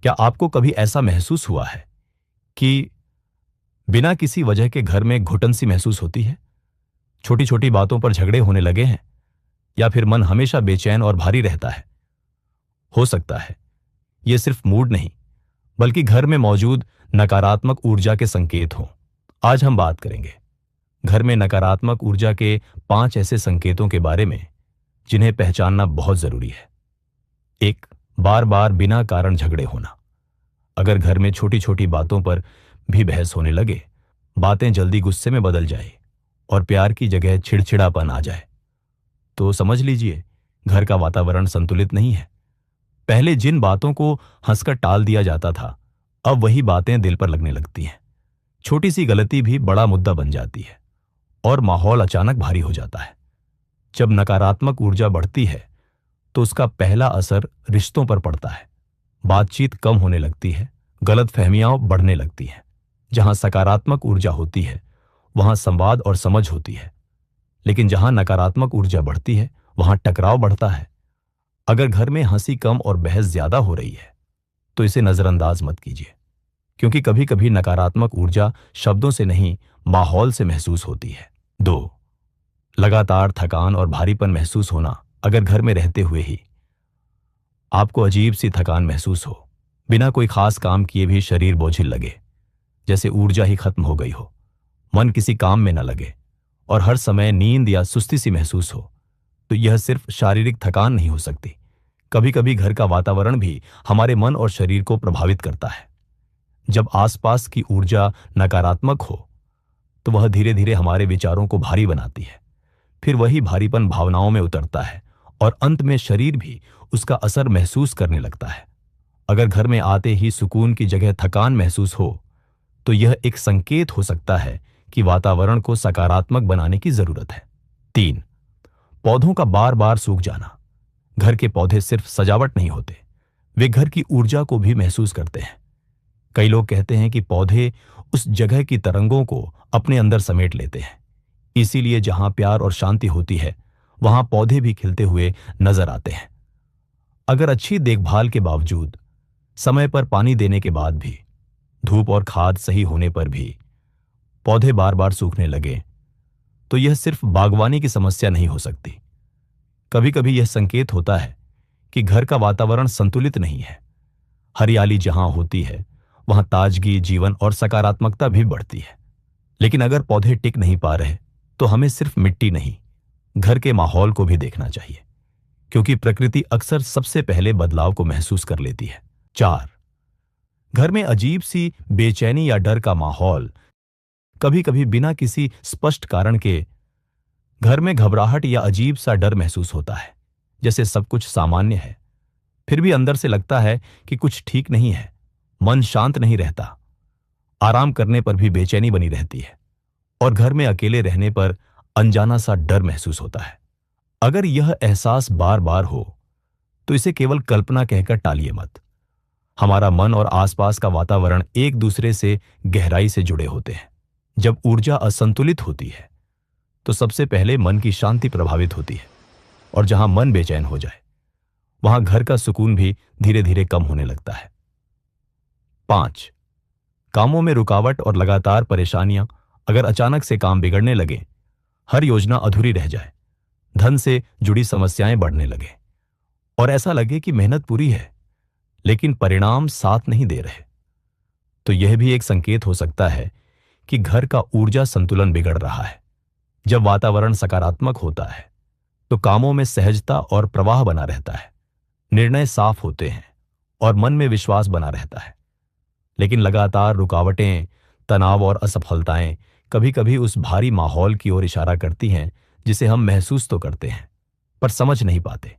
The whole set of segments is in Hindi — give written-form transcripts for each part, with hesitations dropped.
क्या आपको कभी ऐसा महसूस हुआ है कि बिना किसी वजह के घर में घुटन सी महसूस होती है? छोटी छोटी बातों पर झगड़े होने लगे हैं, या फिर मन हमेशा बेचैन और भारी रहता है? हो सकता है यह सिर्फ मूड नहीं, बल्कि घर में मौजूद नकारात्मक ऊर्जा के संकेत हों। आज हम बात करेंगे घर में नकारात्मक ऊर्जा के 5 ऐसे संकेतों के बारे में जिन्हें पहचानना बहुत जरूरी है। 1, बार बार बिना कारण झगड़े होना। अगर घर में छोटी छोटी बातों पर भी बहस होने लगे, बातें जल्दी गुस्से में बदल जाए और प्यार की जगह चिड़चिड़ापन आ जाए, तो समझ लीजिए घर का वातावरण संतुलित नहीं है। पहले जिन बातों को हंसकर टाल दिया जाता था, अब वही बातें दिल पर लगने लगती हैं। छोटी सी गलती भी बड़ा मुद्दा बन जाती है और माहौल अचानक भारी हो जाता है। जब नकारात्मक ऊर्जा बढ़ती है तो उसका पहला असर रिश्तों पर पड़ता है। बातचीत कम होने लगती है, गलतफहमियां बढ़ने लगती हैं। जहां सकारात्मक ऊर्जा होती है वहां संवाद और समझ होती है, लेकिन जहां नकारात्मक ऊर्जा बढ़ती है वहां टकराव बढ़ता है। अगर घर में हंसी कम और बहस ज्यादा हो रही है तो इसे नजरअंदाज मत कीजिए, क्योंकि कभी कभी नकारात्मक ऊर्जा शब्दों से नहीं, माहौल से महसूस होती है। 2, लगातार थकान और भारीपन महसूस होना। अगर घर में रहते हुए ही आपको अजीब सी थकान महसूस हो, बिना कोई खास काम किए भी शरीर बोझिल लगे, जैसे ऊर्जा ही खत्म हो गई हो, मन किसी काम में न लगे और हर समय नींद या सुस्ती सी महसूस हो, तो यह सिर्फ शारीरिक थकान नहीं हो सकती। कभी कभी घर का वातावरण भी हमारे मन और शरीर को प्रभावित करता है। जब आसपास की ऊर्जा नकारात्मक हो तो वह धीरे धीरे हमारे विचारों को भारी बनाती है। फिर वही भारीपन भावनाओं में उतरता है और अंत में शरीर भी उसका असर महसूस करने लगता है। अगर घर में आते ही सुकून की जगह थकान महसूस हो तो यह एक संकेत हो सकता है कि वातावरण को सकारात्मक बनाने की जरूरत है। 3, पौधों का बार बार सूख जाना। घर के पौधे सिर्फ सजावट नहीं होते, वे घर की ऊर्जा को भी महसूस करते हैं। कई लोग कहते हैं कि पौधे उस जगह की तरंगों को अपने अंदर समेट लेते हैं। इसीलिए जहां प्यार और शांति होती है वहां पौधे भी खिलते हुए नजर आते हैं। अगर अच्छी देखभाल के बावजूद, समय पर पानी देने के बाद भी, धूप और खाद सही होने पर भी पौधे बार बार सूखने लगे तो यह सिर्फ बागवानी की समस्या नहीं हो सकती। कभी कभी यह संकेत होता है कि घर का वातावरण संतुलित नहीं है। हरियाली जहां होती है वहां ताजगी, जीवन और सकारात्मकता भी बढ़ती है। लेकिन अगर पौधे टिक नहीं पा रहे तो हमें सिर्फ मिट्टी नहीं, घर के माहौल को भी देखना चाहिए, क्योंकि प्रकृति अक्सर सबसे पहले बदलाव को महसूस कर लेती है। 4, घर में अजीब सी बेचैनी या डर का माहौल। कभी कभी बिना किसी स्पष्ट कारण के घर में घबराहट या अजीब सा डर महसूस होता है, जैसे सब कुछ सामान्य है, फिर भी अंदर से लगता है कि कुछ ठीक नहीं है। मन शांत नहीं रहता, आराम करने पर भी बेचैनी बनी रहती है और घर में अकेले रहने पर अनजाना सा डर महसूस होता है। अगर यह एहसास बार बार हो तो इसे केवल कल्पना कहकर टालिए मत। हमारा मन और आसपास का वातावरण एक दूसरे से गहराई से जुड़े होते हैं। जब ऊर्जा असंतुलित होती है तो सबसे पहले मन की शांति प्रभावित होती है, और जहां मन बेचैन हो जाए वहां घर का सुकून भी धीरे धीरे कम होने लगता है। 5, कामों में रुकावट और लगातार परेशानियां। अगर अचानक से काम बिगड़ने लगे, हर योजना अधूरी रह जाए, धन से जुड़ी समस्याएं बढ़ने लगे और ऐसा लगे कि मेहनत पूरी है लेकिन परिणाम साथ नहीं दे रहे, तो यह भी एक संकेत हो सकता है कि घर का ऊर्जा संतुलन बिगड़ रहा है। जब वातावरण सकारात्मक होता है तो कामों में सहजता और प्रवाह बना रहता है, निर्णय साफ होते हैं और मन में विश्वास बना रहता है। लेकिन लगातार रुकावटें, तनाव और असफलताएं कभी कभी उस भारी माहौल की ओर इशारा करती हैं जिसे हम महसूस तो करते हैं पर समझ नहीं पाते।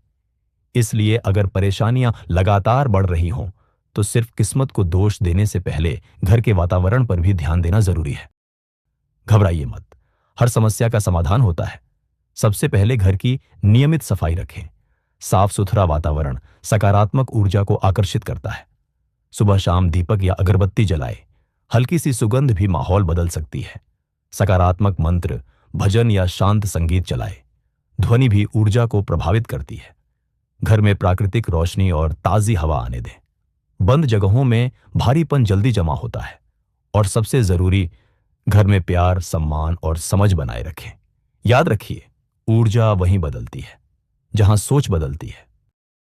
इसलिए अगर परेशानियां लगातार बढ़ रही हों तो सिर्फ किस्मत को दोष देने से पहले घर के वातावरण पर भी ध्यान देना जरूरी है। घबराइए मत, हर समस्या का समाधान होता है। सबसे पहले घर की नियमित सफाई रखें। साफ सुथरा वातावरण सकारात्मक ऊर्जा को आकर्षित करता है। सुबह शाम दीपक या अगरबत्ती जलाए, हल्की सी सुगंध भी माहौल बदल सकती है। सकारात्मक मंत्र, भजन या शांत संगीत चलाए, ध्वनि भी ऊर्जा को प्रभावित करती है। घर में प्राकृतिक रोशनी और ताजी हवा आने दें। बंद जगहों में भारीपन जल्दी जमा होता है। और सबसे जरूरी, घर में प्यार, सम्मान और समझ बनाए रखें। याद रखिए, ऊर्जा वहीं बदलती है जहां सोच बदलती है।